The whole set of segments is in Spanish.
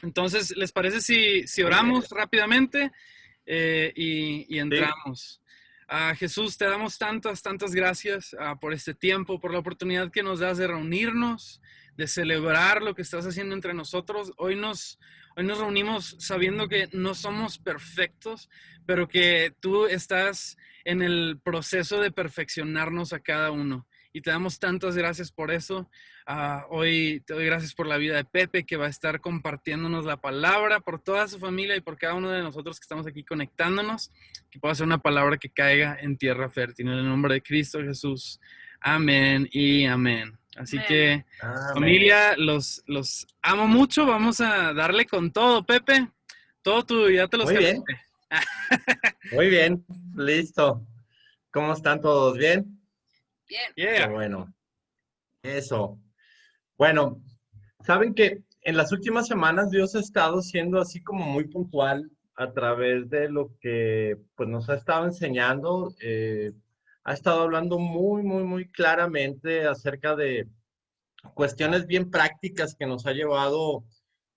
Entonces, ¿les parece si Muy bien. oramos rápidamente y Sí, entramos? Jesús, te damos tantas gracias por este tiempo, por la oportunidad que nos das de reunirnos, de celebrar lo que estás haciendo entre nosotros. Hoy nos reunimos sabiendo que no somos perfectos, pero que tú estás en el proceso de perfeccionarnos a cada uno. Y te damos tantas gracias por eso. Hoy te doy gracias por la vida de Pepe, que va a estar compartiéndonos la palabra, por toda su familia y por cada uno de nosotros que estamos aquí conectándonos, que pueda ser una palabra que caiga en tierra fértil. En el nombre de Cristo Jesús. Amén y amén. Así que, amén. familia, los amo mucho. Vamos a darle con todo, Pepe. Todo tuyo, ya te los Muy bien, calenté. muy bien. Listo. ¿Cómo están todos? ¿Bien? Qué Yeah. bueno. Eso. Bueno, saben que en las últimas semanas Dios ha estado siendo así como muy puntual a través de lo que pues nos ha estado enseñando. Ha estado hablando muy claramente acerca de cuestiones bien prácticas que nos ha llevado,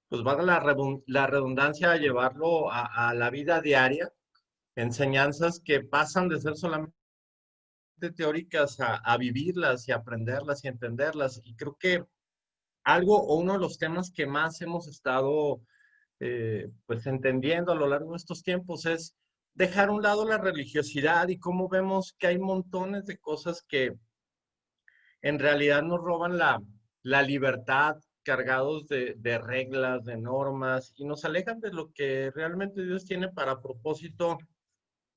pues valga la redundancia, a llevarlo a la vida diaria. Enseñanzas que pasan de ser solamente teóricas a vivirlas y aprenderlas y entenderlas. Y creo que algo o uno de los temas que más hemos estado pues entendiendo a lo largo de estos tiempos es dejar a un lado la religiosidad y cómo vemos que hay montones de cosas que en realidad nos roban la libertad, cargados de reglas, de normas, y nos alejan de lo que realmente Dios tiene para propósito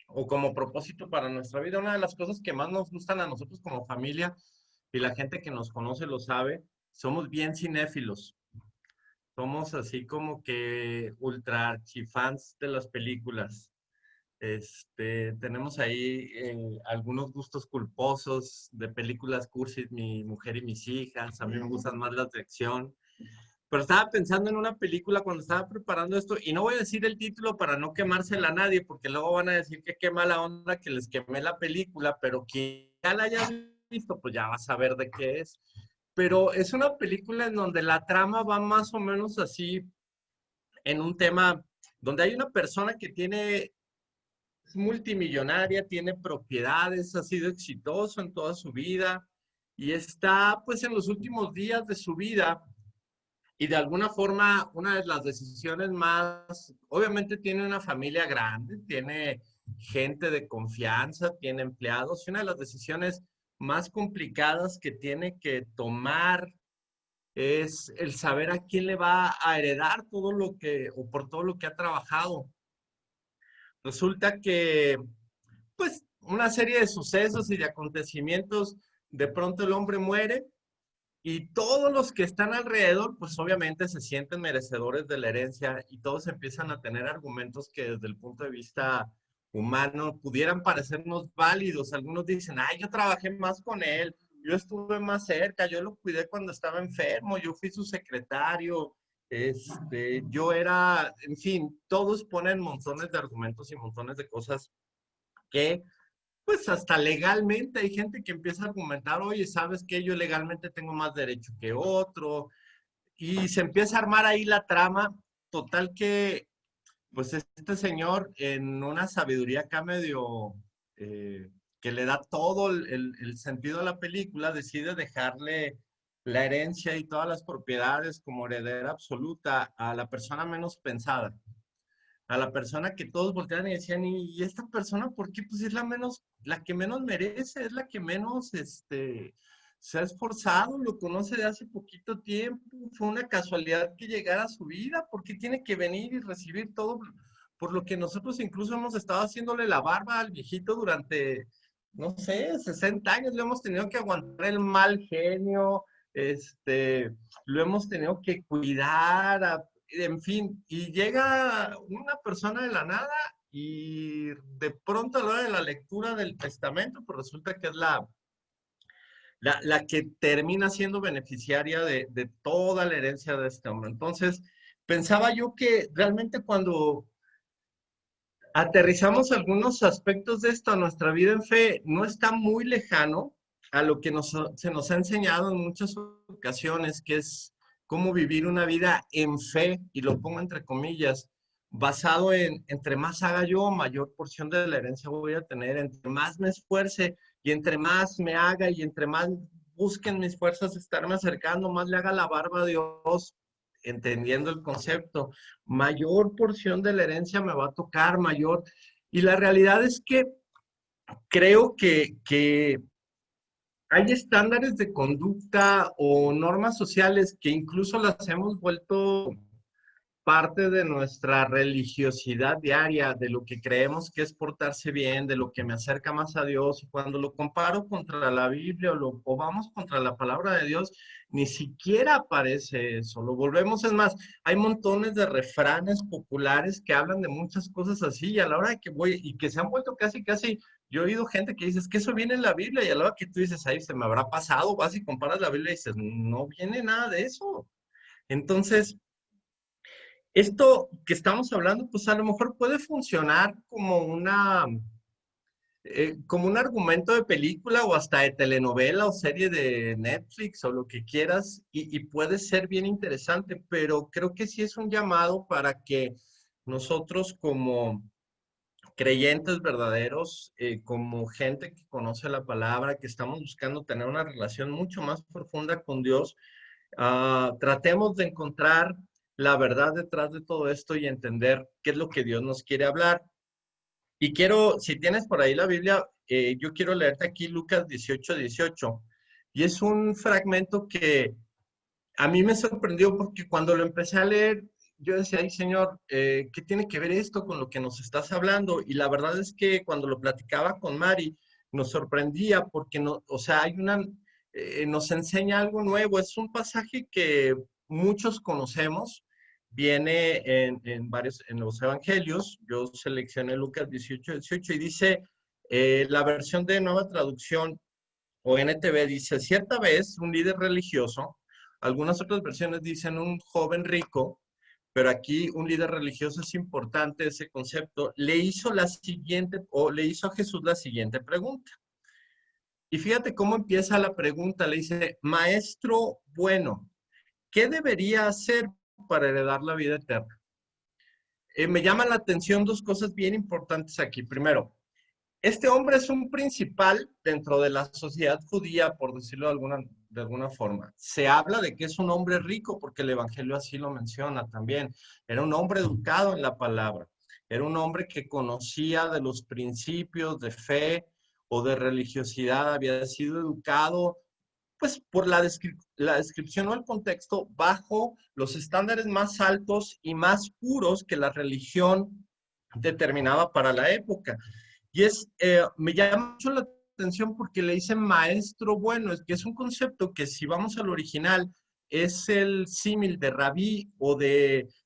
o como propósito para nuestra vida. Una de las cosas que más nos gustan a nosotros como familia, y la gente que nos conoce lo sabe, somos bien cinéfilos. Somos así como que ultra archifans de las películas. Tenemos ahí algunos gustos culposos de películas cursis, Mi mujer y mis hijas. A mí me gustan más las de acción. Pero estaba pensando en una película cuando estaba preparando esto, y no voy a decir el título para no quemársela a nadie, porque luego van a decir que qué mala onda que les quemé la película, pero quien ya la haya visto, pues ya va a saber de qué es. Pero es una película en donde la trama va más o menos así, en un tema donde hay una persona que es multimillonaria, tiene propiedades, ha sido exitoso en toda su vida y está pues en los últimos días de su vida. Y de alguna forma, una de las decisiones más, obviamente tiene una familia grande, tiene gente de confianza, tiene empleados, y una de las decisiones más complicadas que tiene que tomar es el saber a quién le va a heredar todo lo que, o por todo lo que ha trabajado. Resulta que, pues, una serie de sucesos y de acontecimientos, de pronto el hombre muere y todos los que están alrededor, pues obviamente se sienten merecedores de la herencia y todos empiezan a tener argumentos que desde el punto de vista humano pudieran parecernos válidos. Algunos dicen, ay, yo trabajé más con él, yo estuve más cerca, yo lo cuidé cuando estaba enfermo, yo fui su secretario, yo era, en fin, todos ponen montones de argumentos y montones de cosas que pues hasta legalmente hay gente que empieza a argumentar, oye, ¿sabes qué? Yo legalmente tengo más derecho que otro. Y se empieza a armar ahí la trama, total que, pues este señor, en una sabiduría acá medio, que le da todo el sentido a la película, decide dejarle la herencia y todas las propiedades como heredera absoluta a la persona menos pensada, a la persona que todos voltean y decían, ¿y esta persona por qué? Pues es la que menos merece, es la que menos, se ha esforzado, lo conoce de hace poquito tiempo, fue una casualidad que llegara a su vida, ¿por qué tiene que venir y recibir todo por lo que nosotros incluso hemos estado haciéndole la barba al viejito durante, no sé, 60 años, le hemos tenido que aguantar el mal genio, lo hemos tenido que cuidar, en fin, y llega una persona de la nada y de pronto a la hora de la lectura del testamento, pues resulta que es la que termina siendo beneficiaria de toda la herencia de este hombre. Entonces, pensaba yo que realmente cuando aterrizamos algunos aspectos de esto a nuestra vida en fe, no está muy lejano a lo que se nos ha enseñado en muchas ocasiones, que es cómo vivir una vida en fe, y lo pongo entre comillas, basado en, entre más haga yo, mayor porción de la herencia voy a tener, entre más me esfuerce y entre más me haga y entre más busquen mis fuerzas de estarme acercando, más le haga la barba a Dios, entendiendo el concepto, mayor porción de la herencia me va a tocar, mayor. Y la realidad es que creo que hay estándares de conducta o normas sociales que incluso las hemos vuelto parte de nuestra religiosidad diaria, de lo que creemos que es portarse bien, de lo que me acerca más a Dios. Y cuando lo comparo contra la Biblia o vamos contra la palabra de Dios, ni siquiera aparece eso. Lo volvemos, es más, hay montones de refranes populares que hablan de muchas cosas así y a la hora de que voy y que se han vuelto casi, casi, yo he oído gente que dice, es que eso viene en la Biblia y a la hora que tú dices, ahí se me habrá pasado, vas y comparas la Biblia y dices, no viene nada de eso. Entonces, esto que estamos hablando, pues a lo mejor puede funcionar como un argumento de película o hasta de telenovela o serie de Netflix o lo que quieras y puede ser bien interesante, pero creo que sí es un llamado para que nosotros como creyentes verdaderos, como gente que conoce la palabra, que estamos buscando tener una relación mucho más profunda con Dios, tratemos de encontrar la verdad detrás de todo esto y entender qué es lo que Dios nos quiere hablar. Y quiero, si tienes por ahí la Biblia, yo quiero leerte aquí Lucas 18:18. Y es un fragmento que a mí me sorprendió porque cuando lo empecé a leer, yo decía, ay Señor, ¿qué tiene que ver esto con lo que nos estás hablando? Y la verdad es que cuando lo platicaba con Mari, nos sorprendía porque no, o sea, nos enseña algo nuevo. Es un pasaje que muchos conocemos, viene en los evangelios. Yo seleccioné Lucas 18:18 y dice, la versión de Nueva Traducción o NTV dice, cierta vez un líder religioso, algunas otras versiones dicen un joven rico, pero aquí un líder religioso es importante ese concepto, le hizo le hizo a Jesús la siguiente pregunta. Y fíjate cómo empieza la pregunta, le dice, maestro bueno, ¿qué debería hacer para heredar la vida eterna? Me llaman la atención dos cosas bien importantes aquí. Primero, este hombre es un principal dentro de la sociedad judía, por decirlo de alguna forma. Se habla de que es un hombre rico porque el Evangelio así lo menciona también. Era un hombre educado en la palabra. Era un hombre que conocía de los principios de fe o de religiosidad. Había sido educado, pues, por la descripción o el contexto bajo los estándares más altos y más puros que la religión determinaba para la época. Y me llama mucho la atención porque le dicen maestro bueno, es que es un concepto que si vamos al original es el símil de rabí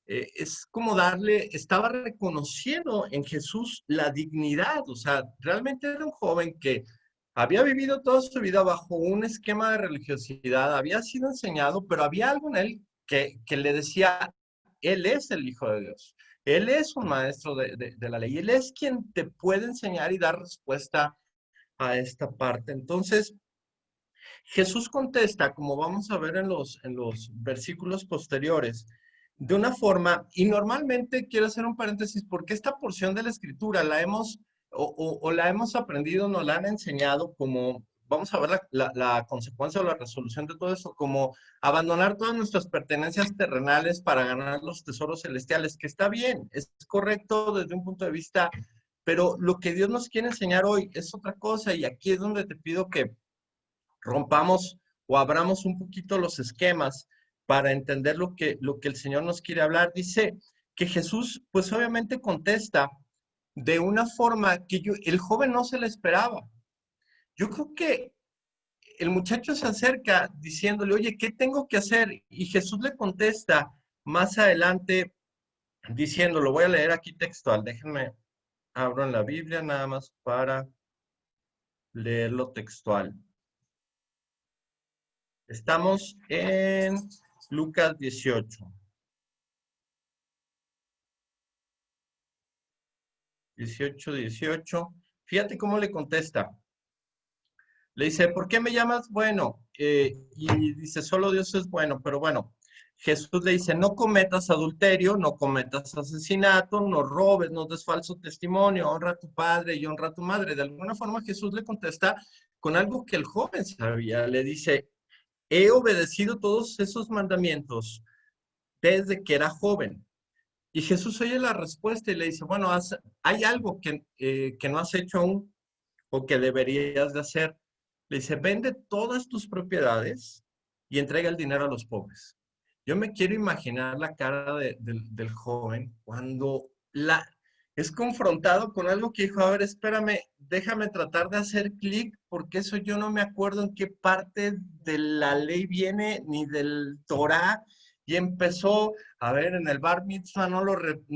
es como estaba reconociendo en Jesús la dignidad, o sea, realmente era un joven que había vivido toda su vida bajo un esquema de religiosidad, había sido enseñado, pero había algo en él que le decía, él es el Hijo de Dios. Él es un maestro de la ley. Él es quien te puede enseñar y dar respuesta a esta parte. Entonces, Jesús contesta, como vamos a ver en los versículos posteriores, de una forma, y normalmente quiero hacer un paréntesis, porque esta porción de la escritura o la hemos aprendido, nos la han enseñado como, vamos a ver la consecuencia o la resolución de todo eso, como abandonar todas nuestras pertenencias terrenales para ganar los tesoros celestiales, que está bien, es correcto desde un punto de vista, pero lo que Dios nos quiere enseñar hoy es otra cosa, y aquí es donde te pido que rompamos o abramos un poquito los esquemas para entender lo que el Señor nos quiere hablar. Dice que Jesús, pues obviamente contesta de una forma que el joven no se le esperaba. Yo creo que el muchacho se acerca diciéndole, oye, ¿qué tengo que hacer? Y Jesús le contesta más adelante diciéndolo, voy a leer aquí textual, déjenme, abro en la Biblia nada más para leerlo textual. Estamos en Lucas 18. 18. Fíjate cómo le contesta. Le dice, ¿por qué me llamas bueno? Y dice, solo Dios es bueno, pero bueno. Jesús le dice, no cometas adulterio, no cometas asesinato, no robes, no des falso testimonio, honra a tu padre y honra a tu madre. De alguna forma Jesús le contesta con algo que el joven sabía. Le dice, he obedecido todos esos mandamientos desde que era joven. Y Jesús oye la respuesta y le dice, bueno, hay algo que no has hecho aún o que deberías de hacer. Le dice, vende todas tus propiedades y entrega el dinero a los pobres. Yo me quiero imaginar la cara del joven cuando es confrontado con algo que dijo, a ver, espérame, déjame tratar de hacer clic, porque eso yo no me acuerdo en qué parte de la ley viene, ni del Torá, y empezó, a ver, en el bar mitzvah no lo repetí,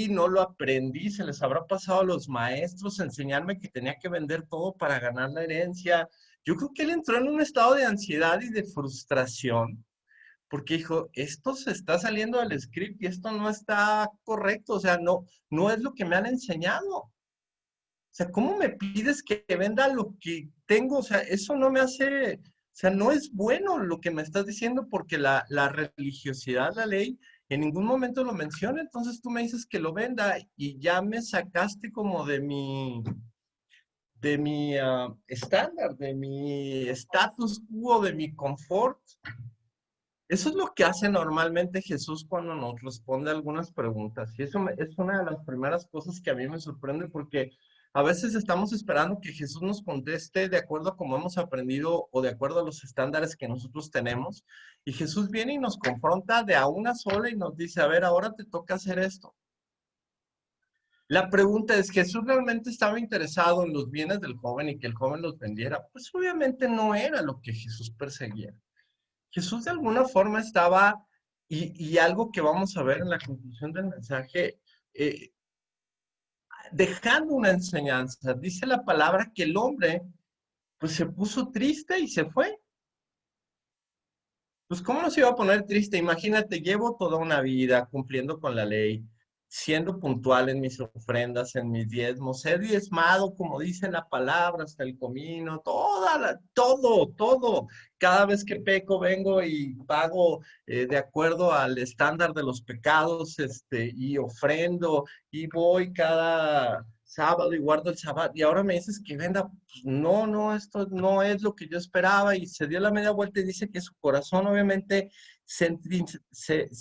no lo aprendí, se les habrá pasado a los maestros enseñarme que tenía que vender todo para ganar la herencia. Yo creo que él entró en un estado de ansiedad y de frustración, porque dijo, esto se está saliendo del script y esto no está correcto, o sea, no es lo que me han enseñado. O sea, ¿cómo me pides que venda lo que tengo? O sea, eso no me hace, o sea, no es bueno lo que me estás diciendo porque la religiosidad, la ley, en ningún momento lo menciona, entonces tú me dices que lo venda y ya me sacaste como de mi estándar, de mi status quo, de mi confort. Eso es lo que hace normalmente Jesús cuando nos responde algunas preguntas. Y eso es una de las primeras cosas que a mí me sorprende porque a veces estamos esperando que Jesús nos conteste de acuerdo a cómo hemos aprendido o de acuerdo a los estándares que nosotros tenemos. Y Jesús viene y nos confronta de a una sola y nos dice, a ver, ahora te toca hacer esto. La pregunta es, ¿Jesús realmente estaba interesado en los bienes del joven y que el joven los vendiera? Pues obviamente no era lo que Jesús perseguía. Jesús de alguna forma estaba, y algo que vamos a ver en la conclusión del mensaje, eh, dejando una enseñanza. Dice la palabra que el hombre pues se puso triste y se fue. Pues ¿cómo no se iba a poner triste? Imagínate, llevo toda una vida cumpliendo con la ley, siendo puntual en mis ofrendas, en mis diezmos, he diezmado, como dice la palabra, hasta el comino, todo. Cada vez que peco vengo y pago de acuerdo al estándar de los pecados, y ofrendo, y voy cada sábado y guardo el sábado, y ahora me dices que venda. Pues no, esto no es lo que yo esperaba, y se dio la media vuelta y dice que su corazón obviamente se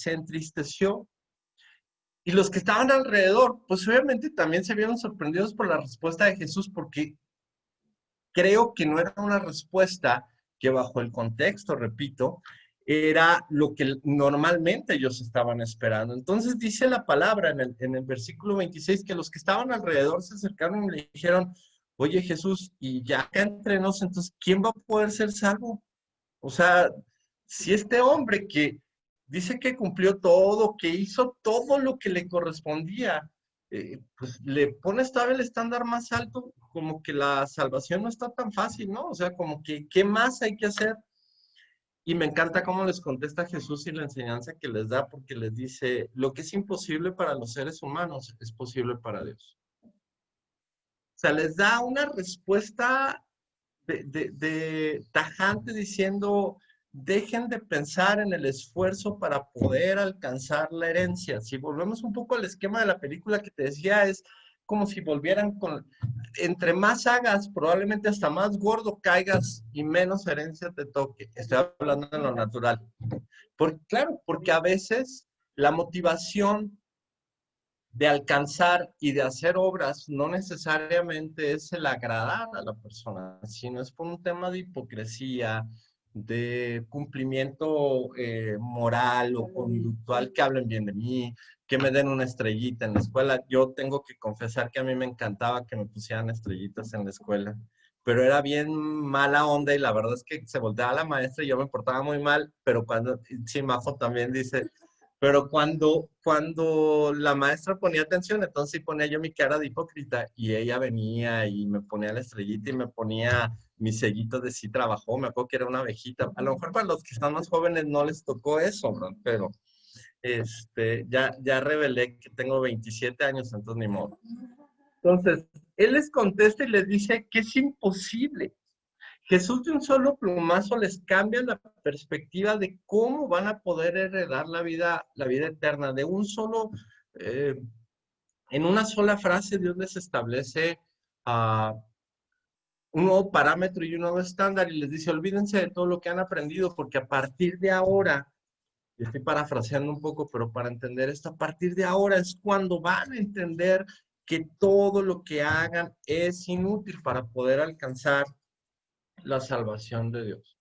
entristeció. Y los que estaban alrededor, pues obviamente también se vieron sorprendidos por la respuesta de Jesús, porque creo que no era una respuesta que bajo el contexto, repito, era lo que normalmente ellos estaban esperando. Entonces dice la palabra en el versículo 26 que los que estaban alrededor se acercaron y le dijeron, oye Jesús, y ya acá entre nos, entonces, ¿quién va a poder ser salvo? O sea, si este hombre que dice que cumplió todo, que hizo todo lo que le correspondía, pues le pones todavía el estándar más alto, como que la salvación no está tan fácil, ¿no? O sea, como que, ¿qué más hay que hacer? Y me encanta cómo les contesta Jesús y la enseñanza que les da, porque les dice, lo que es imposible para los seres humanos es posible para Dios. O sea, les da una respuesta de tajante diciendo, dejen de pensar en el esfuerzo para poder alcanzar la herencia. Si volvemos un poco al esquema de la película que te decía, es como si volvieran entre más hagas, probablemente hasta más gordo caigas y menos herencia te toque. Estoy hablando de lo natural. Claro, porque a veces la motivación de alcanzar y de hacer obras no necesariamente es el agradar a la persona, sino es por un tema de hipocresía, de cumplimiento moral o conductual, que hablen bien de mí, que me den una estrellita en la escuela. Yo tengo que confesar que a mí me encantaba que me pusieran estrellitas en la escuela, pero era bien mala onda y la verdad es que se volteaba la maestra y yo me portaba muy mal, pero sí, Majo también dice, pero cuando la maestra ponía atención, entonces sí ponía yo mi cara de hipócrita y ella venía y me ponía la estrellita y me ponía mi sellito de sí trabajó. Me acuerdo que era una abejita. A lo mejor para los que están más jóvenes no les tocó eso, ¿no? Pero ya revelé que tengo 27 años, entonces ni modo. Entonces, él les contesta y les dice que es imposible. Jesús de un solo plumazo les cambia la perspectiva de cómo van a poder heredar la vida eterna. De un solo, eh, en una sola frase, Dios les establece un nuevo parámetro y un nuevo estándar y les dice, olvídense de todo lo que han aprendido, porque a partir de ahora, y estoy parafraseando un poco, pero para entender esto, a partir de ahora es cuando van a entender que todo lo que hagan es inútil para poder alcanzar la salvación de Dios.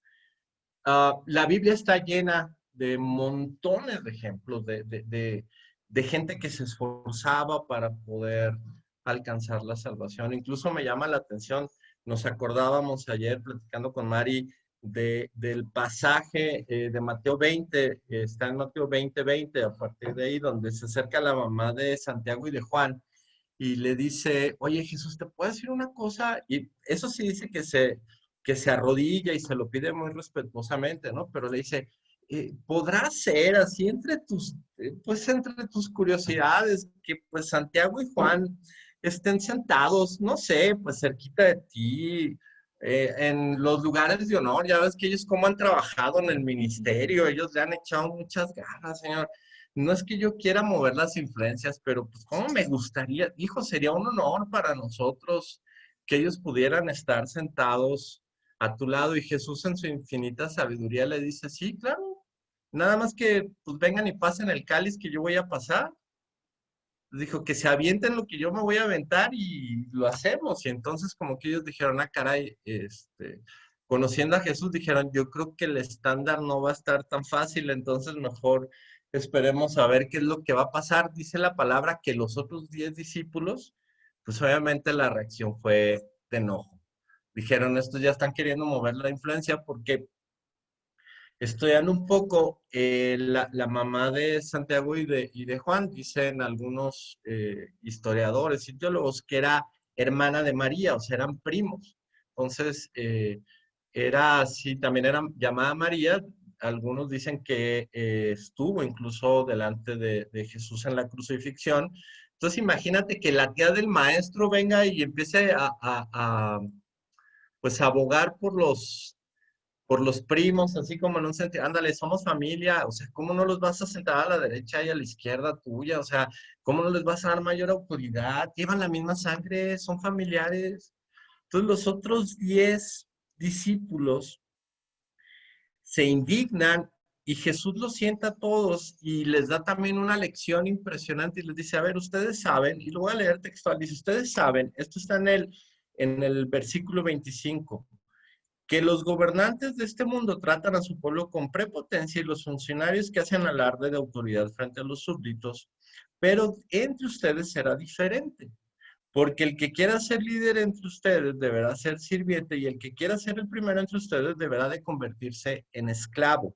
La Biblia está llena de montones de ejemplos de gente que se esforzaba para poder alcanzar la salvación. Incluso me llama la atención, nos acordábamos ayer platicando con Mari del pasaje de Mateo 20, está en Mateo 20, 20, a partir de ahí, donde se acerca la mamá de Santiago y de Juan y le dice, oye Jesús, ¿te puedo decir una cosa? Y eso sí dice que se arrodilla y se lo pide muy respetuosamente, ¿no? Pero le dice, ¿podrá ser así pues entre tus curiosidades, que pues Santiago y Juan estén sentados, no sé, pues cerquita de ti, en los lugares de honor? Ya ves que ellos cómo han trabajado en el ministerio, ellos le han echado muchas ganas, Señor. No es que yo quiera mover las influencias, pero pues cómo me gustaría, hijo, sería un honor para nosotros que ellos pudieran estar sentados a tu lado. Y Jesús en su infinita sabiduría le dice, sí, claro, nada más que pues vengan y pasen el cáliz que yo voy a pasar. Dijo que se avienten lo que yo me voy a aventar y lo hacemos. Y entonces como que ellos dijeron, ah, caray, conociendo a Jesús, dijeron, yo creo que el estándar no va a estar tan fácil, entonces mejor esperemos a ver qué es lo que va a pasar. Dice la palabra que los otros 10 discípulos, pues obviamente la reacción fue de enojo. Dijeron, estos ya están queriendo mover la influencia porque estudiando un poco, la mamá de Santiago y de Juan, dicen algunos historiadores y teólogos que era hermana de María, o sea, eran primos. Entonces, era así, también era llamada María. Algunos dicen que estuvo incluso delante de Jesús en la crucifixión. Entonces, imagínate que la tía del maestro venga y empiece pues, a abogar por los primos, así como en un sentido, ándale, somos familia, o sea, ¿cómo no los vas a sentar a la derecha y a la izquierda tuya? O sea, ¿cómo no les vas a dar mayor autoridad? Llevan la misma sangre, son familiares. Entonces los otros 10 discípulos se indignan y Jesús los sienta a todos y les da también una lección impresionante y les dice, a ver, ustedes saben, y lo voy a leer textual, dice, ustedes saben, esto está en el versículo 25, que los gobernantes de este mundo tratan a su pueblo con prepotencia y los funcionarios que hacen alarde de autoridad frente a los súbditos, pero entre ustedes será diferente, porque el que quiera ser líder entre ustedes deberá ser sirviente y el que quiera ser el primero entre ustedes deberá de convertirse en esclavo,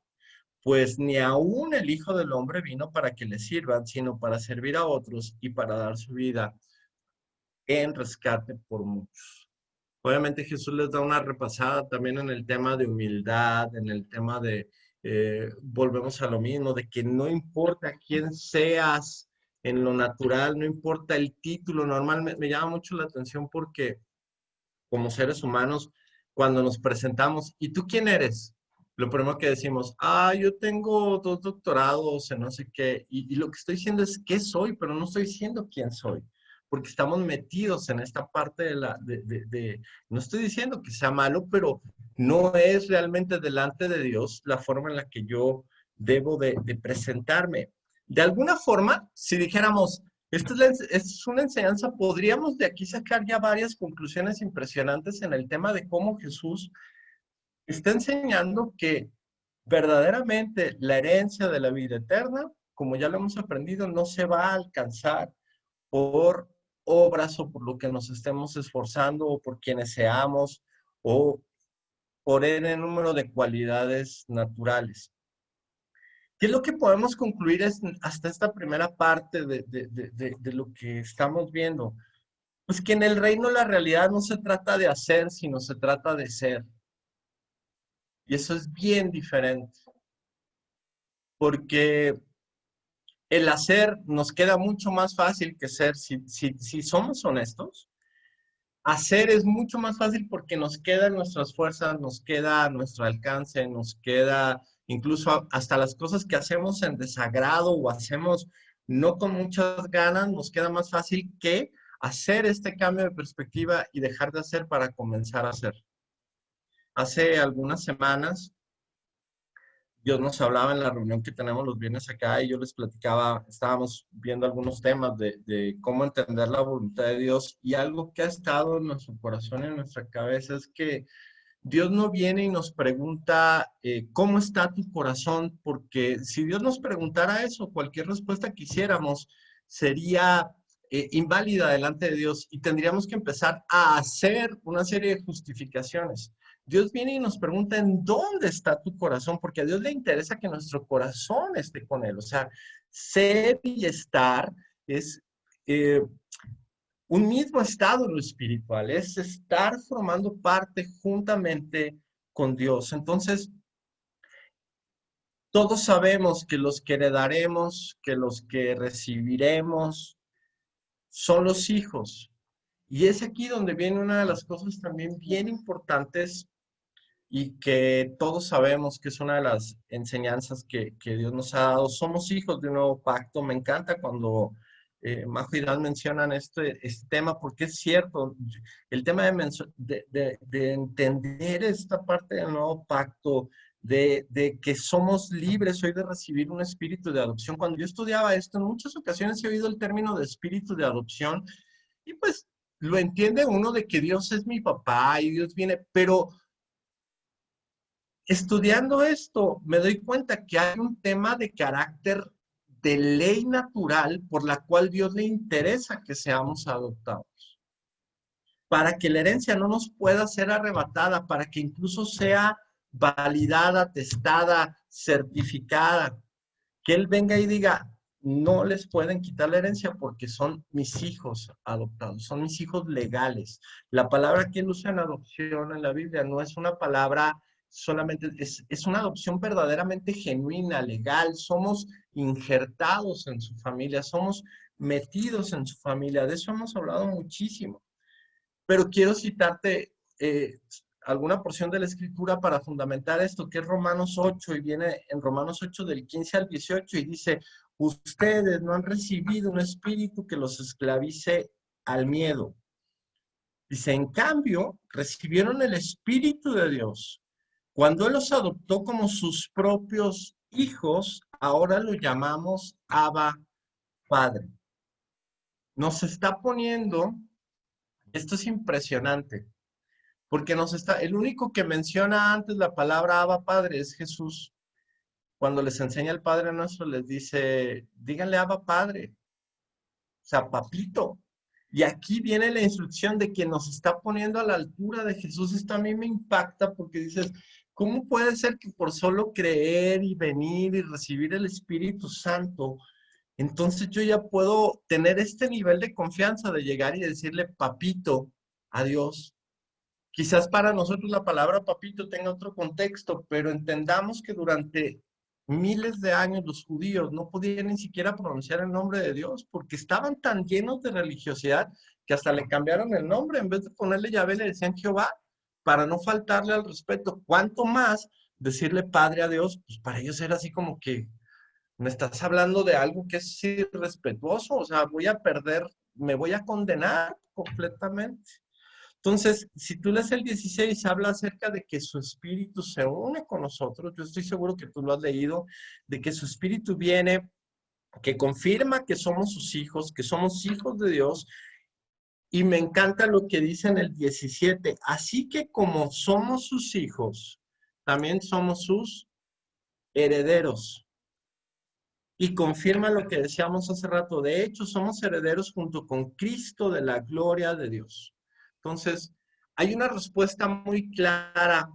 pues ni aún el Hijo del Hombre vino para que le sirvan, sino para servir a otros y para dar su vida en rescate por muchos. Obviamente Jesús les da una repasada también en el tema de humildad, en el tema de, volvemos a lo mismo, de que no importa quién seas en lo natural, no importa el título, normalmente me llama mucho la atención porque como seres humanos, cuando nos presentamos, ¿y tú quién eres? Lo primero que decimos, ah, yo tengo 2 doctorados en no sé qué, y lo que estoy diciendo es qué soy, pero no estoy diciendo quién soy, porque estamos metidos en esta parte no estoy diciendo que sea malo, pero no es realmente delante de Dios la forma en la que yo debo de presentarme. De alguna forma, si dijéramos, esta es una enseñanza, podríamos de aquí sacar ya varias conclusiones impresionantes en el tema de cómo Jesús está enseñando que verdaderamente la herencia de la vida eterna, como ya lo hemos aprendido, no se va a alcanzar por obras o por lo que nos estemos esforzando o por quienes seamos o por el número de cualidades naturales. ¿Qué es lo que podemos concluir hasta esta primera parte de lo que estamos viendo? Pues que en el reino la realidad no se trata de hacer, sino se trata de ser. Y eso es bien diferente, porque el hacer nos queda mucho más fácil que ser si somos honestos. Hacer es mucho más fácil porque nos quedan nuestras fuerzas, nos queda nuestro alcance, nos queda incluso hasta las cosas que hacemos en desagrado o hacemos no con muchas ganas, nos queda más fácil que hacer este cambio de perspectiva y dejar de hacer para comenzar a hacer. Hace algunas semanas Dios nos hablaba en la reunión que tenemos los viernes acá y yo les platicaba, estábamos viendo algunos temas de cómo entender la voluntad de Dios y algo que ha estado en nuestro corazón y en nuestra cabeza es que Dios no viene y nos pregunta cómo está tu corazón, porque si Dios nos preguntara eso, cualquier respuesta que hiciéramos sería inválida delante de Dios y tendríamos que empezar a hacer una serie de justificaciones. Dios viene y nos pregunta en dónde está tu corazón, porque a Dios le interesa que nuestro corazón esté con Él. O sea, ser y estar es eh, un mismo estado en lo espiritual, es estar formando parte juntamente con Dios. Entonces, todos sabemos que los que heredaremos, que los que recibiremos, son los hijos. Y es aquí donde viene una de las cosas también bien importantes y que todos sabemos que es una de las enseñanzas que Dios nos ha dado. Somos hijos de un nuevo pacto. Me encanta cuando Majo y Dan mencionan este tema, porque es cierto, el tema de entender esta parte del nuevo pacto, de que somos libres hoy de recibir un espíritu de adopción. Cuando yo estudiaba esto, en muchas ocasiones he oído el término de espíritu de adopción y pues lo entiende uno de que Dios es mi papá y Dios viene, pero estudiando esto, me doy cuenta que hay un tema de carácter de ley natural por la cual Dios le interesa que seamos adoptados. Para que la herencia no nos pueda ser arrebatada, para que incluso sea validada, testada, certificada. Que Él venga y diga, no les pueden quitar la herencia porque son mis hijos adoptados, son mis hijos legales. La palabra que Él usa en adopción en la Biblia no es una palabra solamente, es una adopción verdaderamente genuina, legal. Somos injertados en su familia, somos metidos en su familia. De eso hemos hablado muchísimo. Pero quiero citarte alguna porción de la escritura para fundamentar esto, que es Romanos 8, y viene en Romanos 8 del 15 al 18, y dice, ustedes no han recibido un espíritu que los esclavice al miedo. Dice, en cambio, recibieron el Espíritu de Dios. Cuando Él los adoptó como sus propios hijos, ahora lo llamamos Abba Padre. Nos está poniendo, esto es impresionante, porque el único que menciona antes la palabra Abba Padre es Jesús. Cuando les enseña el Padre Nuestro, les dice, díganle Abba Padre, o sea, papito. Y aquí viene la instrucción de que nos está poniendo a la altura de Jesús. Esto a mí me impacta porque dices, ¿cómo puede ser que por solo creer y venir y recibir el Espíritu Santo, entonces yo ya puedo tener este nivel de confianza de llegar y decirle papito a Dios? Quizás para nosotros la palabra papito tenga otro contexto, pero entendamos que durante miles de años los judíos no podían ni siquiera pronunciar el nombre de Dios porque estaban tan llenos de religiosidad que hasta le cambiaron el nombre. En vez de ponerle Yahvé, le decían Jehová para no faltarle al respeto. ¿Cuánto más decirle Padre a Dios? Pues para ellos era así como que me estás hablando de algo que es irrespetuoso, o sea, voy a perder, me voy a condenar completamente. Entonces, si tú lees el 16, habla acerca de que su espíritu se une con nosotros. Yo estoy seguro que tú lo has leído, de que su espíritu viene, que confirma que somos sus hijos, que somos hijos de Dios. Y me encanta lo que dice en el 17. Así que como somos sus hijos, también somos sus herederos. Y confirma lo que decíamos hace rato. De hecho, somos herederos junto con Cristo de la gloria de Dios. Entonces, hay una respuesta muy clara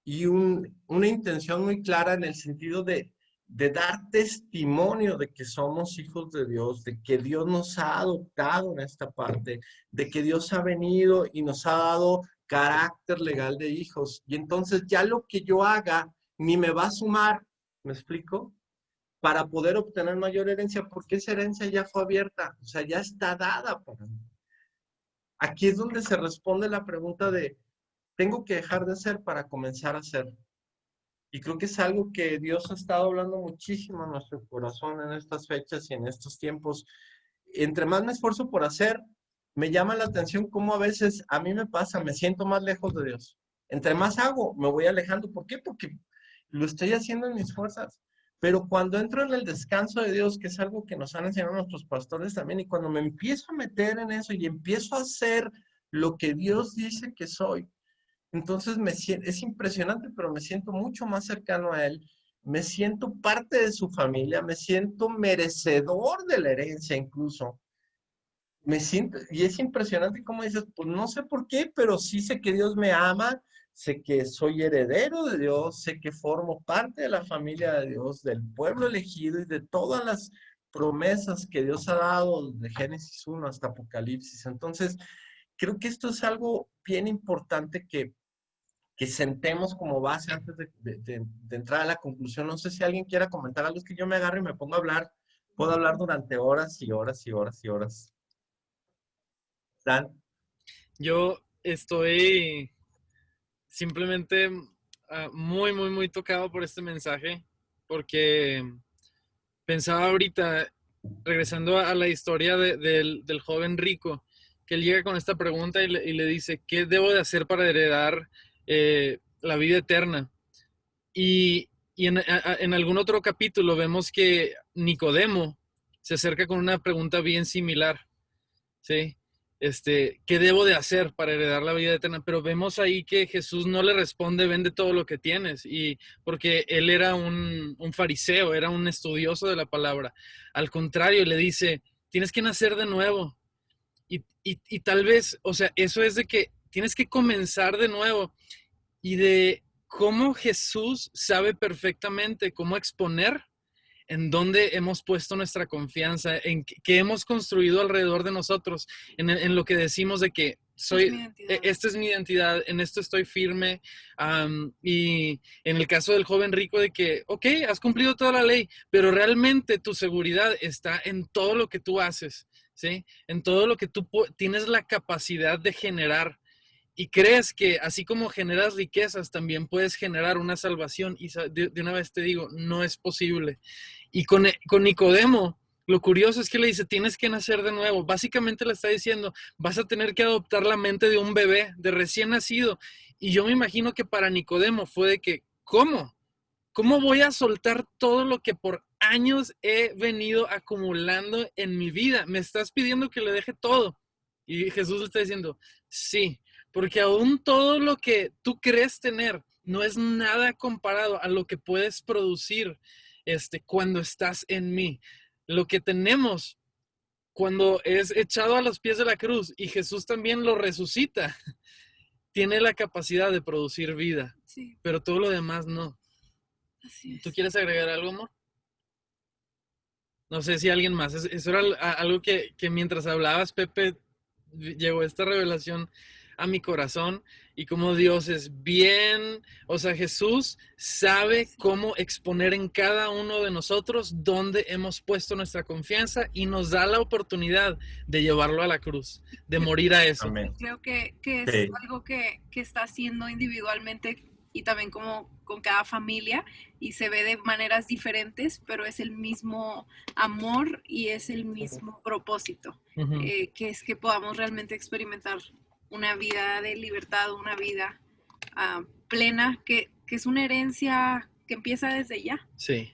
y una intención muy clara en el sentido de dar testimonio de que somos hijos de Dios, de que Dios nos ha adoptado en esta parte, de que Dios ha venido y nos ha dado carácter legal de hijos. Y entonces ya lo que yo haga ni me va a sumar, ¿me explico? Para poder obtener mayor herencia, porque esa herencia ya fue abierta, o sea, ya está dada para mí. aquí es donde se responde la pregunta de, ¿tengo que dejar de ser para comenzar a ser? Y creo que es algo que Dios ha estado hablando muchísimo en nuestro corazón en estas fechas y en estos tiempos. Entre más me esfuerzo por hacer, me llama la atención cómo a veces a mí me pasa, me siento más lejos de Dios. Entre más hago, me voy alejando. ¿Por qué? Porque lo estoy haciendo en mis fuerzas. Pero cuando entro en el descanso de Dios, que es algo que nos han enseñado nuestros pastores también, y cuando me empiezo a meter en eso y empiezo a hacer lo que Dios dice que soy, entonces es impresionante, pero me siento mucho más cercano a Él, me siento parte de su familia, me siento merecedor de la herencia incluso. Me siento, y es impresionante cómo dices, pues no sé por qué, pero sí sé que Dios me ama, sé que soy heredero de Dios, sé que formo parte de la familia de Dios, del pueblo elegido y de todas las promesas que Dios ha dado de Génesis 1 hasta Apocalipsis. Entonces, creo que esto es algo bien importante que sentemos como base antes de entrar a la conclusión. No sé si alguien quiera comentar algo, es que yo me agarro y me pongo a hablar. Puedo hablar durante horas y horas y horas y horas. Dan. Yo estoy simplemente muy, muy, muy tocado por este mensaje, porque pensaba ahorita, regresando a la historia del joven rico, que él llega con esta pregunta y le dice, ¿qué debo de hacer para heredar la vida eterna? Y en algún otro capítulo vemos que Nicodemo se acerca con una pregunta bien similar, ¿sí? ¿Qué debo de hacer para heredar la vida eterna? Pero vemos ahí que Jesús no le responde, vende todo lo que tienes, y porque él era un fariseo, era un estudioso de la palabra. Al contrario, le dice, tienes que nacer de nuevo. Y tal vez, o sea, eso es de que tienes que comenzar de nuevo y de cómo Jesús sabe perfectamente cómo exponer en dónde hemos puesto nuestra confianza, en qué hemos construido alrededor de nosotros, en lo que decimos de que esta es mi identidad, en esto estoy firme. Y en el caso del joven rico de que, ok, has cumplido toda la ley, pero realmente tu seguridad está en todo lo que tú haces, ¿sí? En todo lo que tú tienes la capacidad de generar. Y crees que así como generas riquezas, también puedes generar una salvación. Y de una vez te digo, no es posible. Y con Nicodemo, lo curioso es que le dice, tienes que nacer de nuevo. Básicamente le está diciendo, vas a tener que adoptar la mente de un bebé, de recién nacido. Y yo me imagino que para Nicodemo fue de que, ¿cómo? ¿Cómo voy a soltar todo lo que por años he venido acumulando en mi vida? Me estás pidiendo que le deje todo. Y Jesús le está diciendo, sí, porque aún todo lo que tú crees tener no es nada comparado a lo que puedes producir cuando estás en mí. Lo que tenemos cuando es echado a los pies de la cruz y Jesús también lo resucita, tiene la capacidad de producir vida, sí, pero todo lo demás no. Así es. ¿Tú quieres agregar algo, amor? No sé si alguien más. Eso era algo que mientras hablabas, Pepe, llegó esta revelación a mi corazón y como Dios es bien, o sea, Jesús sabe cómo exponer en cada uno de nosotros dónde hemos puesto nuestra confianza y nos da la oportunidad de llevarlo a la cruz, de morir a eso. Amén. Creo que es Sí. algo que está haciendo individualmente y también como con cada familia y se ve de maneras diferentes, pero es el mismo amor y es el mismo propósito, que es que podamos realmente experimentar una vida de libertad, una vida plena, que es una herencia que empieza desde ya. Sí.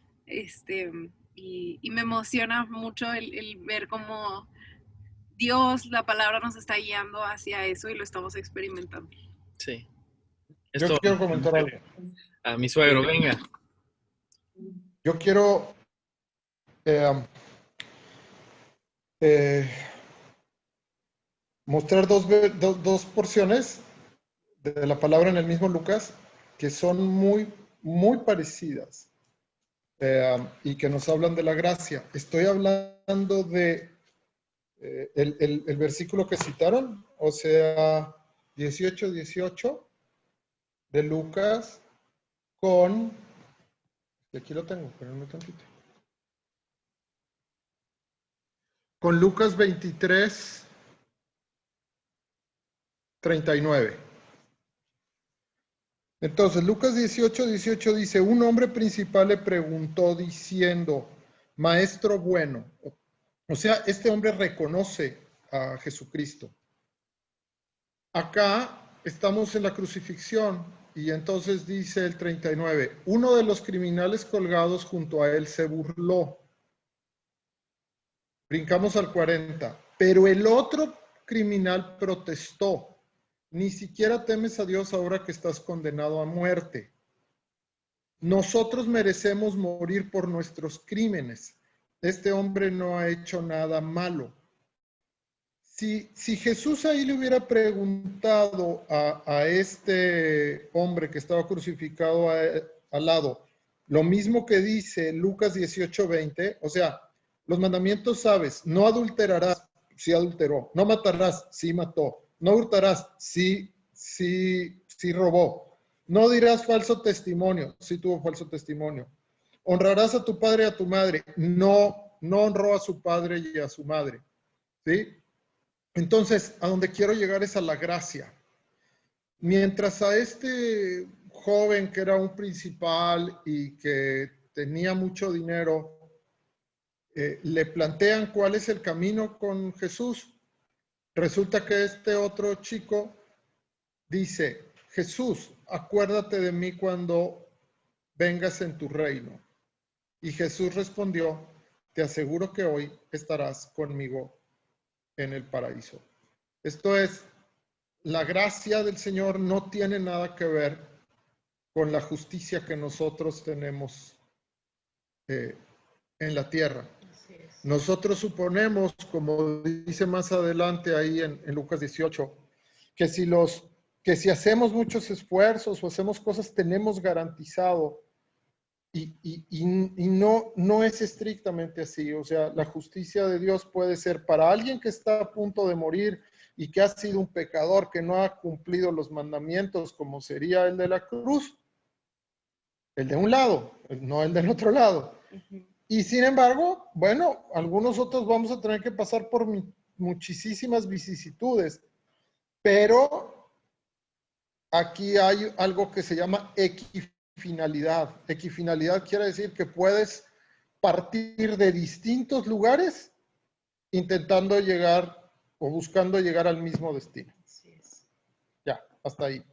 Y me emociona mucho el ver cómo Dios, la palabra nos está guiando hacia eso y lo estamos experimentando. Sí. Yo quiero comentar algo. A mi suegro, venga. Yo quiero mostrar dos porciones de la palabra en el mismo Lucas que son muy, muy parecidas y que nos hablan de la gracia. Estoy hablando de el versículo que citaron, o sea, 18:18 de Lucas con, y aquí lo tengo, espérenme tantito, con Lucas 23, 39. Entonces, Lucas 18 dice, un hombre principal le preguntó diciendo, maestro bueno. O sea, este hombre reconoce a Jesucristo. Acá estamos en la crucifixión y entonces dice el 39, uno de los criminales colgados junto a él se burló. Brincamos al 40, pero el otro criminal protestó. Ni siquiera temes a Dios ahora que estás condenado a muerte. Nosotros merecemos morir por nuestros crímenes. Este hombre no ha hecho nada malo. Si Jesús ahí le hubiera preguntado a este hombre que estaba crucificado al lado, lo mismo que dice Lucas 18:20, o sea, los mandamientos sabes, no adulterarás, sí adulteró, no matarás, sí mató. No hurtarás, sí robó. No dirás falso testimonio, sí tuvo falso testimonio. Honrarás a tu padre y a tu madre. No honró a su padre y a su madre. ¿Sí? Entonces, a donde quiero llegar es a la gracia. Mientras a este joven que era un principal y que tenía mucho dinero, le plantean cuál es el camino con Jesús. Resulta que este otro chico dice, Jesús, acuérdate de mí cuando vengas en tu reino. Y Jesús respondió, te aseguro que hoy estarás conmigo en el paraíso. Esto es, la gracia del Señor no tiene nada que ver con la justicia que nosotros tenemos en la tierra. Nosotros suponemos, como dice más adelante ahí en Lucas 18, que si hacemos muchos esfuerzos o hacemos cosas, tenemos garantizado. Y no es estrictamente así. O sea, la justicia de Dios puede ser para alguien que está a punto de morir y que ha sido un pecador, que no ha cumplido los mandamientos, como sería el de la cruz, el de un lado, no el del otro lado. Y sin embargo, bueno, algunos otros vamos a tener que pasar por muchísimas vicisitudes, pero aquí hay algo que se llama equifinalidad. Equifinalidad quiere decir que puedes partir de distintos lugares intentando llegar o buscando llegar al mismo destino. Ya, hasta ahí.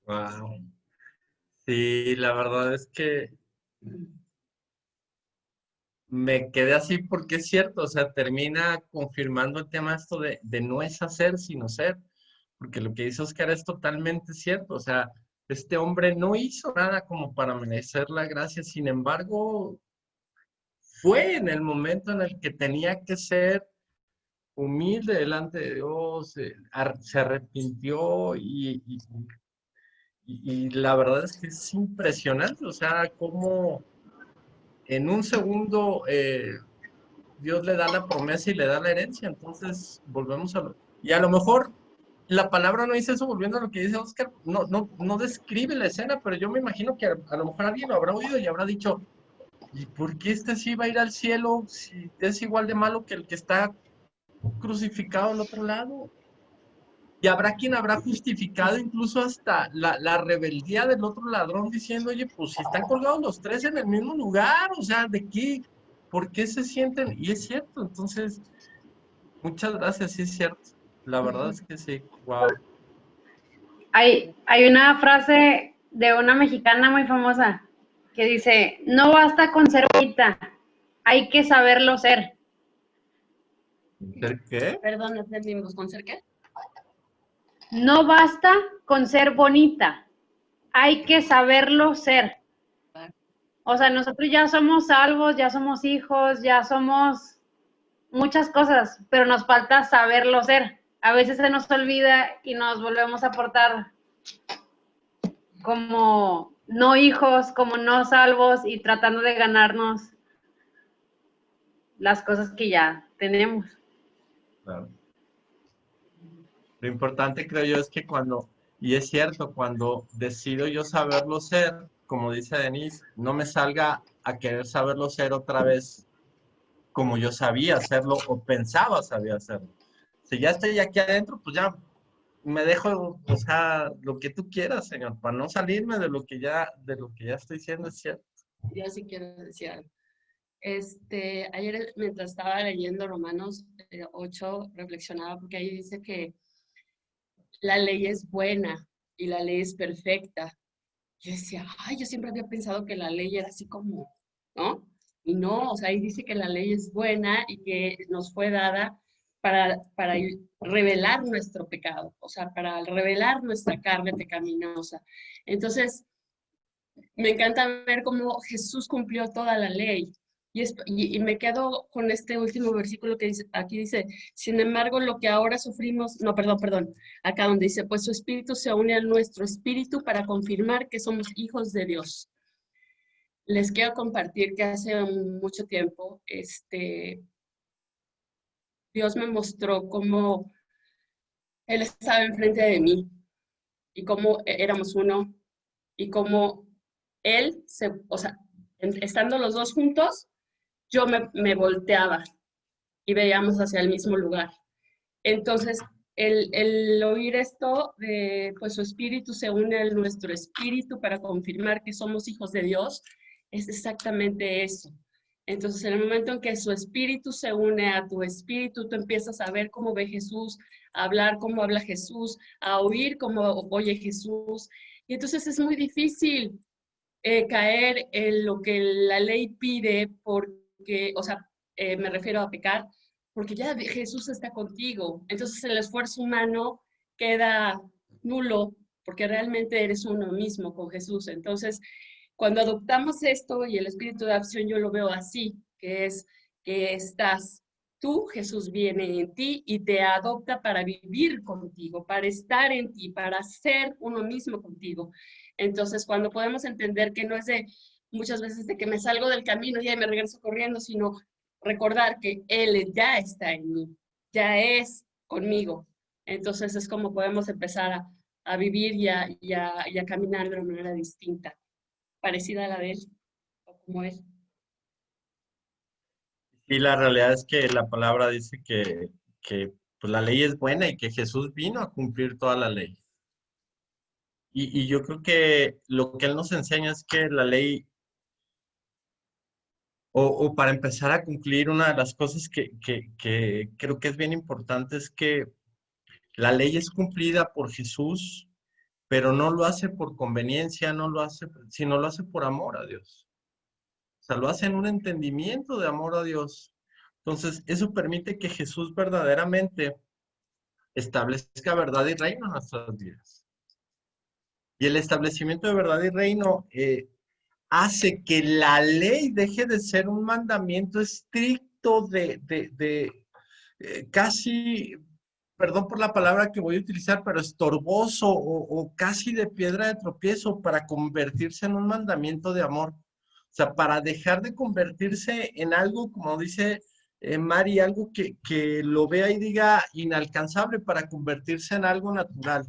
Wow. Sí, la verdad es que me quedé así porque es cierto, o sea, termina confirmando el tema esto de no es hacer, sino ser, porque lo que dice Oscar es totalmente cierto, o sea, este hombre no hizo nada como para merecer la gracia, sin embargo, fue en el momento en el que tenía que ser humilde delante de Dios, se arrepintió y la verdad es que es impresionante, o sea, cómo en un segundo Dios le da la promesa y le da la herencia. Entonces, volvemos a lo... Y a lo mejor la palabra no dice eso, volviendo a lo que dice Oscar, no describe la escena, pero yo me imagino que a lo mejor alguien lo habrá oído y habrá dicho, ¿y por qué este sí va a ir al cielo si es igual de malo que el que está crucificado al otro lado? Y habrá quien habrá justificado incluso hasta la rebeldía del otro ladrón diciendo, oye, pues si están colgados los tres en el mismo lugar, o sea, ¿de qué? ¿Por qué se sienten? Y es cierto, entonces, muchas gracias, sí es cierto. La verdad es que sí, wow. Hay una frase de una mexicana muy famosa que dice, no basta con ser bonita, hay que saberlo ser. ¿Ser qué? Perdón, no entendimos. ¿Con ser qué? No basta con ser bonita, hay que saberlo ser. O sea, nosotros ya somos salvos, ya somos hijos, ya somos muchas cosas, pero nos falta saberlo ser. A veces se nos olvida y nos volvemos a portar como no hijos, como no salvos y tratando de ganarnos las cosas que ya tenemos. Claro. Lo importante creo yo es que y es cierto, cuando decido yo saberlo ser, como dice Denise, no me salga a querer saberlo ser otra vez como yo sabía hacerlo o pensaba sabía hacerlo, Si ya estoy aquí adentro, pues ya me dejo, o sea, lo que tú quieras, Señor, para no salirme de lo que ya estoy siendo, es cierto. Yo sí quiero decir algo. Ayer mientras estaba leyendo Romanos 8, reflexionaba porque ahí dice que la ley es buena y la ley es perfecta. Yo decía, ay, yo siempre había pensado que la ley era así como, ¿no? Y no, o sea, ahí dice que la ley es buena y que nos fue dada para revelar nuestro pecado, o sea, para revelar nuestra carne pecaminosa. Entonces, me encanta ver cómo Jesús cumplió toda la ley. Y me quedo con este último versículo que dice, aquí dice, sin embargo, lo que ahora sufrimos, no, perdón, acá donde dice, pues su espíritu se une a nuestro espíritu para confirmar que somos hijos de Dios. Les quiero compartir que hace mucho tiempo, Dios me mostró cómo Él estaba enfrente de mí y cómo éramos uno y cómo Él, o sea, estando los dos juntos, yo me volteaba y veíamos hacia el mismo lugar. Entonces, el oír esto, pues su espíritu se une a nuestro espíritu para confirmar que somos hijos de Dios, es exactamente eso. Entonces, en el momento en que su espíritu se une a tu espíritu, tú empiezas a ver cómo ve Jesús, a hablar cómo habla Jesús, a oír cómo oye Jesús. Y entonces es muy difícil caer en lo que la ley pide porque, o sea, me refiero a pecar, porque ya Jesús está contigo. Entonces el esfuerzo humano queda nulo porque realmente eres uno mismo con Jesús. Entonces, cuando adoptamos esto y el espíritu de adopción, yo lo veo así, que es que estás tú, Jesús viene en ti y te adopta para vivir contigo, para estar en ti, para ser uno mismo contigo. Entonces, cuando podemos entender que no es de muchas veces de que me salgo del camino y ya me regreso corriendo, sino recordar que Él ya está en mí, ya es conmigo. Entonces es como podemos empezar a vivir y a caminar de una manera distinta, parecida a la de Él, o como Él. Y la realidad es que la palabra dice que pues, la ley es buena y que Jesús vino a cumplir toda la ley. Y yo creo que lo que Él nos enseña es que la ley, o para empezar a cumplir, una de las cosas que creo que es bien importante es que la ley es cumplida por Jesús, pero no lo hace por conveniencia, no lo hace, sino lo hace por amor a Dios. O sea, lo hace en un entendimiento de amor a Dios. Entonces, eso permite que Jesús verdaderamente establezca verdad y reino en nuestras vidas. Y el establecimiento de verdad y reino hace que la ley deje de ser un mandamiento estricto casi, perdón por la palabra que voy a utilizar, pero estorboso o casi de piedra de tropiezo para convertirse en un mandamiento de amor. O sea, para dejar de convertirse en algo, como dice Mari, algo que lo vea y diga inalcanzable para convertirse en algo natural.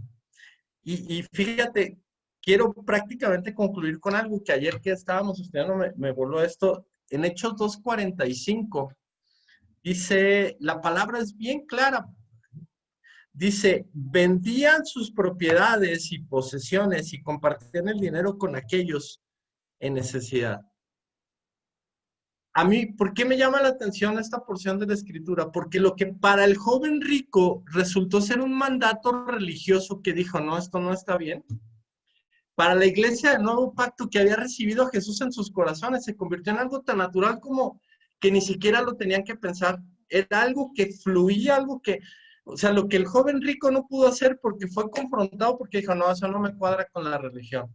Y fíjate, quiero prácticamente concluir con algo que ayer que estábamos estudiando me voló esto. En Hechos 2:45 dice, la palabra es bien clara. Dice, vendían sus propiedades y posesiones y compartían el dinero con aquellos en necesidad. A mí, ¿por qué me llama la atención esta porción de la escritura? Porque lo que para el joven rico resultó ser un mandato religioso que dijo, no, esto no está bien. Para la iglesia del nuevo pacto que había recibido a Jesús en sus corazones, se convirtió en algo tan natural como que ni siquiera lo tenían que pensar. Era algo que fluía, algo que, o sea, lo que el joven rico no pudo hacer porque fue confrontado, porque dijo, no, eso no me cuadra con la religión.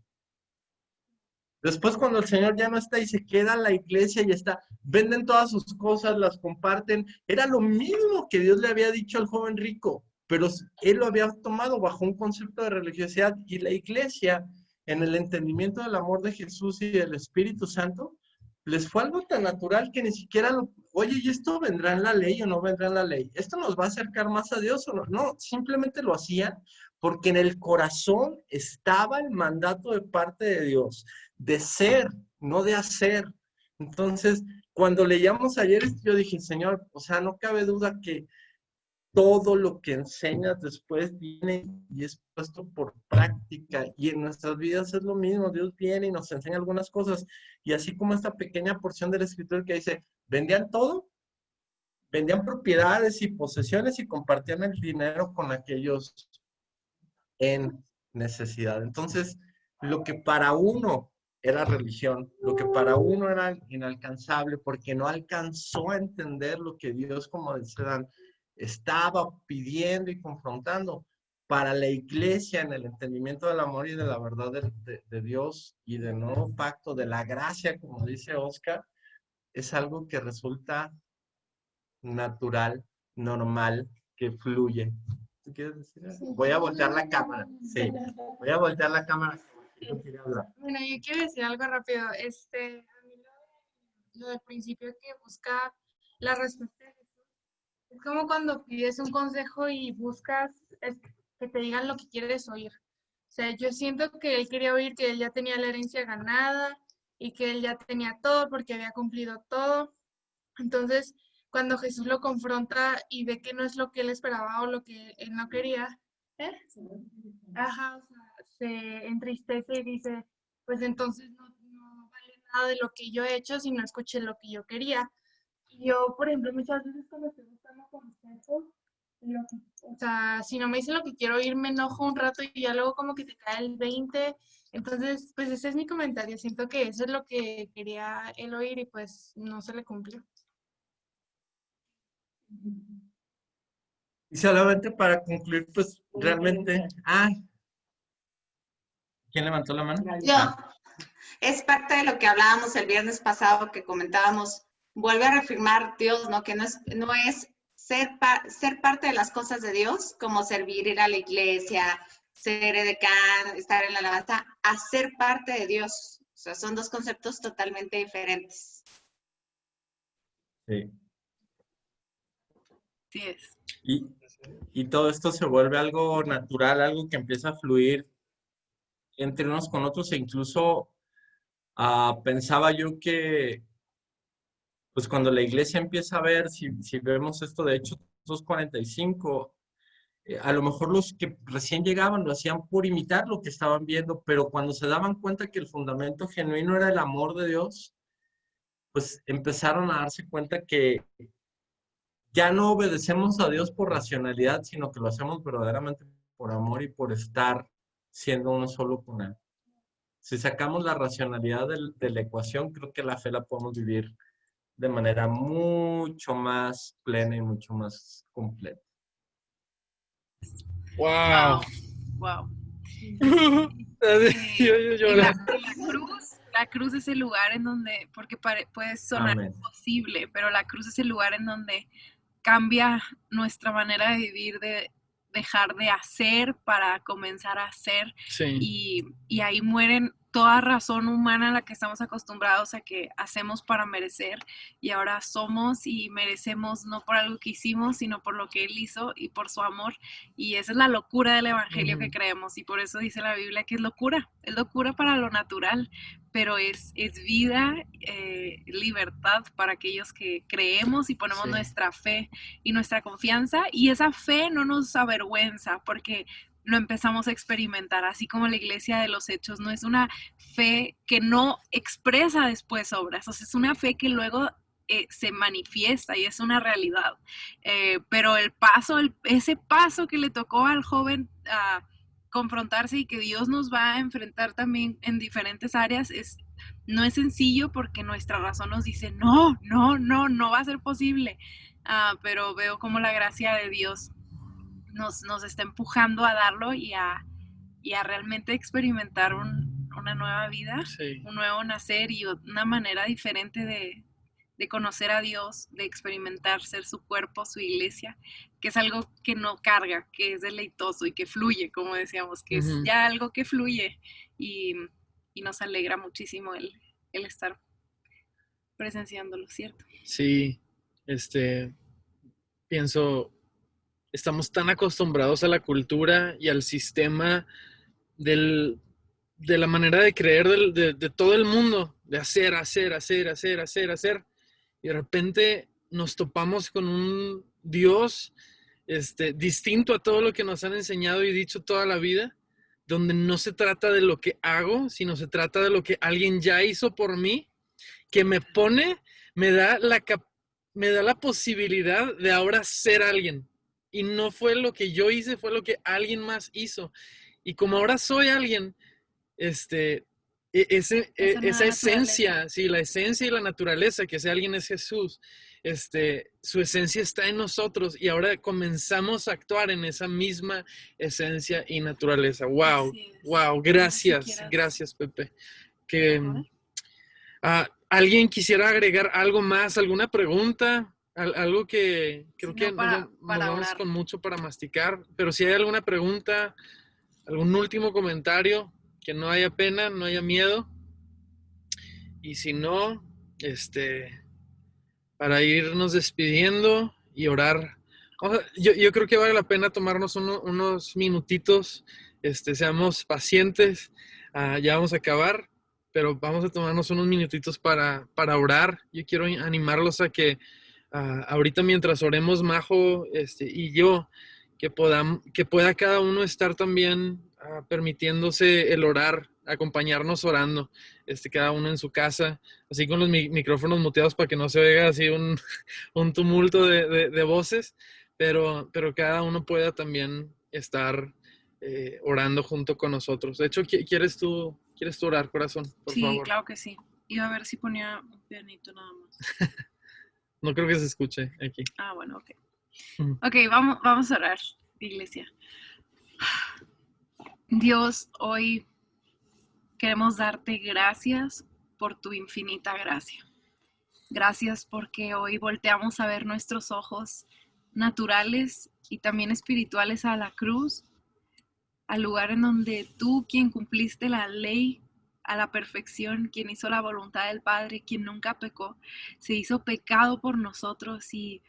Después cuando el Señor ya no está y se queda en la iglesia y está, venden todas sus cosas, las comparten, era lo mismo que Dios le había dicho al joven rico, pero él lo había tomado bajo un concepto de religiosidad y la iglesia, en el entendimiento del amor de Jesús y del Espíritu Santo, les fue algo tan natural que ni siquiera oye, ¿y esto vendrá en la ley o no vendrá en la ley? ¿Esto nos va a acercar más a Dios o no? No, simplemente lo hacían porque en el corazón estaba el mandato de parte de Dios, de ser, no de hacer. Entonces, cuando leíamos ayer, yo dije, Señor, o sea, no cabe duda que todo lo que enseñas después viene y es puesto por práctica. Y en nuestras vidas es lo mismo. Dios viene y nos enseña algunas cosas. Y así como esta pequeña porción del escritor que dice, vendían todo, vendían propiedades y posesiones y compartían el dinero con aquellos en necesidad. Entonces, lo que para uno era religión, lo que para uno era inalcanzable, porque no alcanzó a entender lo que Dios, como dice Dan, estaba pidiendo y confrontando. Para la iglesia, en el entendimiento del amor y de la verdad de Dios y del nuevo pacto, de la gracia, como dice Oscar, es algo que resulta natural, normal, que fluye. ¿Tú quieres decir algo? Voy a voltear la cámara. Sí, voy a voltear la cámara. Yo quería hablar. Bueno, yo quiero decir algo rápido. A mí lo del principio que busca la respuesta de Jesús, es como cuando pides un consejo y buscas que te digan lo que quieres oír. O sea, yo siento que él quería oír que él ya tenía la herencia ganada y que él ya tenía todo porque había cumplido todo. Entonces, cuando Jesús lo confronta y ve que no es lo que él esperaba o lo que él no quería, ajá, o sea, se entristece y dice, pues entonces no vale nada de lo que yo he hecho si no escuché lo que yo quería. Y yo, por ejemplo, muchas veces cuando estoy buscando consejos, o sea, si no me dicen lo que quiero oír, me enojo un rato y ya luego como que te cae el 20. Entonces, pues ese es mi comentario. Siento que eso es lo que quería él oír y pues no se le cumplió. Y solamente para concluir, pues realmente, ¿quién levantó la mano? Yo. Es parte de lo que hablábamos el viernes pasado, que comentábamos, vuelve a reafirmar Dios, ¿no? Que no es ser parte de las cosas de Dios, como servir, ir a la iglesia, ser edecán, estar en la alabanza, a ser parte de Dios. O sea, son dos conceptos totalmente diferentes. Sí. Sí es. Y todo esto se vuelve algo natural, algo que empieza a fluir entre unos con otros, e incluso pensaba yo que, pues cuando la iglesia empieza a ver, si vemos esto de Hechos 2:45, a lo mejor los que recién llegaban lo hacían por imitar lo que estaban viendo, pero cuando se daban cuenta que el fundamento genuino era el amor de Dios, pues empezaron a darse cuenta que ya no obedecemos a Dios por racionalidad, sino que lo hacemos verdaderamente por amor y por estar siendo uno solo con Él. Si sacamos la racionalidad de la ecuación, creo que la fe la podemos vivir de manera mucho más plena y mucho más completa. Wow. Wow. La cruz es el lugar en donde, porque puede sonar imposible, pero la cruz es el lugar en donde cambia nuestra manera de vivir, de dejar de hacer para comenzar a hacer. Sí. Y ahí mueren toda razón humana a la que estamos acostumbrados a que hacemos para merecer, y ahora somos y merecemos no por algo que hicimos, sino por lo que Él hizo y por su amor. Y esa es la locura del evangelio que creemos, y por eso dice la Biblia que es locura para lo natural, pero es vida, libertad para aquellos que creemos y ponemos nuestra fe y nuestra confianza, y esa fe no nos avergüenza porque lo empezamos a experimentar, así como la iglesia de los Hechos. No es una fe que no expresa después obras, o sea, es una fe que luego se manifiesta y es una realidad. Pero ese paso que le tocó al joven a confrontarse y que Dios nos va a enfrentar también en diferentes áreas, no es sencillo porque nuestra razón nos dice, no va a ser posible. Pero veo como la gracia de Dios nos está empujando a darlo y a realmente experimentar una nueva vida, un nuevo nacer y una manera diferente de conocer a Dios, de experimentar ser su cuerpo, su iglesia, que es algo que no carga, que es deleitoso y que fluye, como decíamos, que es ya algo que fluye y nos alegra muchísimo el estar presenciándolo, ¿cierto? Sí, pienso, estamos tan acostumbrados a la cultura y al sistema de la manera de creer de todo el mundo, de hacer, y de repente nos topamos con un Dios distinto a todo lo que nos han enseñado y dicho toda la vida, donde no se trata de lo que hago, sino se trata de lo que alguien ya hizo por mí, que me da la posibilidad de ahora ser alguien. Y no fue lo que yo hice, fue lo que alguien más hizo. Y como ahora soy alguien, esa esencia, sí, la esencia y la naturaleza, que ese alguien es Jesús, su esencia está en nosotros y ahora comenzamos a actuar en esa misma esencia y naturaleza. Wow, wow, gracias, Pepe. ¿Alguien quisiera agregar algo más, alguna pregunta? Algo que creo que nos vamos con mucho para masticar, pero si hay alguna pregunta, algún último comentario, que no haya pena, no haya miedo. Y si no, para irnos despidiendo y orar. Yo creo que vale la pena tomarnos unos minutitos, seamos pacientes, ya vamos a acabar, pero vamos a tomarnos unos minutitos para orar. Yo quiero animarlos a que ahorita mientras oremos Majo y yo, que pueda cada uno estar también permitiéndose el orar, acompañarnos orando, cada uno en su casa, así con los micrófonos muteados para que no se oiga así un tumulto de voces, pero cada uno pueda también estar orando junto con nosotros. De hecho, ¿quieres tú orar, corazón? Por favor. Sí, claro que sí. Iba a ver si ponía un pianito nada más. No creo que se escuche aquí. Bueno, ok. Ok, vamos a orar, iglesia. Dios, hoy queremos darte gracias por tu infinita gracia. Gracias porque hoy volteamos a ver nuestros ojos naturales y también espirituales a la cruz, al lugar en donde tú, quien cumpliste la ley a la perfección, quien hizo la voluntad del Padre, quien nunca pecó, se hizo pecado por nosotros y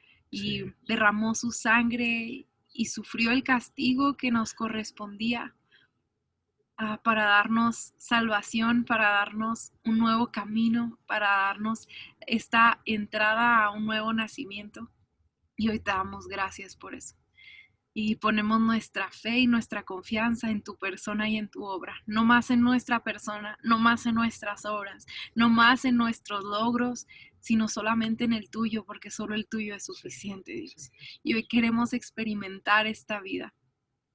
derramó su sangre y sufrió el castigo que nos correspondía para darnos salvación, para darnos un nuevo camino, para darnos esta entrada a un nuevo nacimiento. Y hoy te damos gracias por eso. Y ponemos nuestra fe y nuestra confianza en tu persona y en tu obra. No más en nuestra persona, no más en nuestras obras, no más en nuestros logros, sino solamente en el tuyo, porque solo el tuyo es suficiente, Dios. Y hoy queremos experimentar esta vida.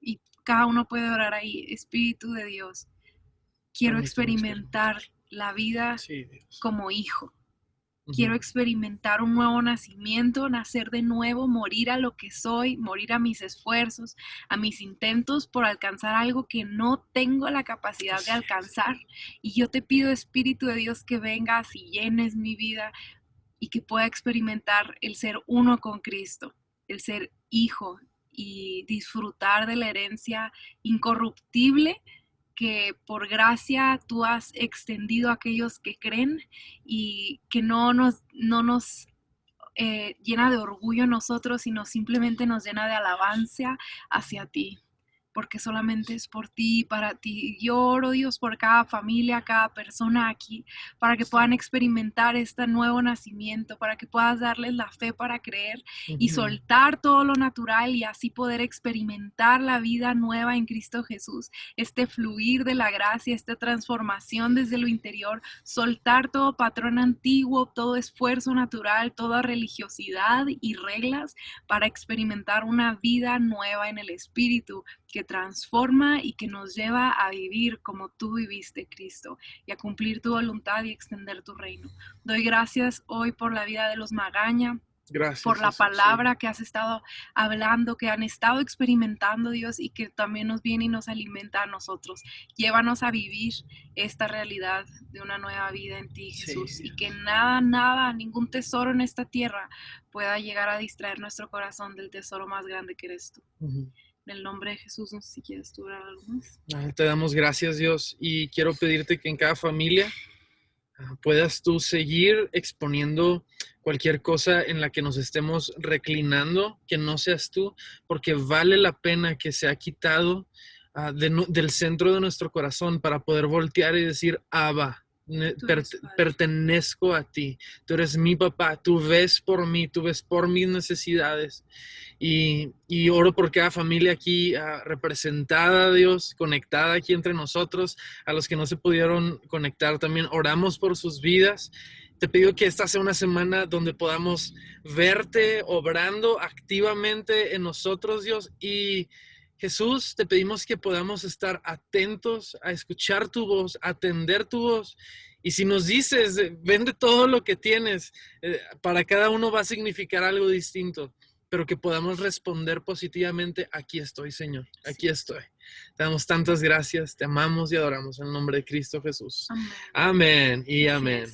Y cada uno puede orar ahí. Espíritu de Dios, quiero experimentar la vida como hijo. Quiero experimentar un nuevo nacimiento, nacer de nuevo, morir a lo que soy, morir a mis esfuerzos, a mis intentos por alcanzar algo que no tengo la capacidad de alcanzar. Y yo te pido, Espíritu de Dios, que vengas y llenes mi vida y que pueda experimentar el ser uno con Cristo, el ser hijo y disfrutar de la herencia incorruptible que por gracia tú has extendido a aquellos que creen y que no nos llena de orgullo en nosotros, sino simplemente nos llena de alabanza hacia ti, porque solamente es por ti y para ti. Yo oro, Dios, por cada familia, cada persona aquí, para que puedan experimentar este nuevo nacimiento, para que puedas darles la fe para creer y soltar todo lo natural y así poder experimentar la vida nueva en Cristo Jesús, este fluir de la gracia, esta transformación desde lo interior, soltar todo patrón antiguo, todo esfuerzo natural, toda religiosidad y reglas para experimentar una vida nueva en el Espíritu, que transforma y que nos lleva a vivir como tú viviste, Cristo, y a cumplir tu voluntad y extender tu reino. Doy gracias hoy por la vida de los Magaña, gracias, por la palabra que has estado hablando, que han estado experimentando, Dios, y que también nos viene y nos alimenta a nosotros. Llévanos a vivir esta realidad de una nueva vida en ti, Jesús, y que nada, ningún tesoro en esta tierra pueda llegar a distraer nuestro corazón del tesoro más grande que eres tú. En el nombre de Jesús, no sé si quieres tú orar algo más. Te damos gracias, Dios, y quiero pedirte que en cada familia puedas tú seguir exponiendo cualquier cosa en la que nos estemos reclinando, que no seas tú, porque vale la pena que sea quitado del centro de nuestro corazón para poder voltear y decir, Abba, pertenezco a ti. Tú eres mi papá, tú ves por mí, tú ves por mis necesidades. Y oro por cada familia aquí representada, Dios, conectada aquí entre nosotros. A los que no se pudieron conectar también oramos por sus vidas. Te pido que esta sea una semana donde podamos verte obrando activamente en nosotros, Dios. Y Jesús, te pedimos que podamos estar atentos a escuchar tu voz, a atender tu voz. Y si nos dices, vende todo lo que tienes, para cada uno va a significar algo distinto, pero que podamos responder positivamente, aquí estoy, Señor, aquí estoy. Te damos tantas gracias, te amamos y adoramos en el nombre de Cristo Jesús. Amén y amén.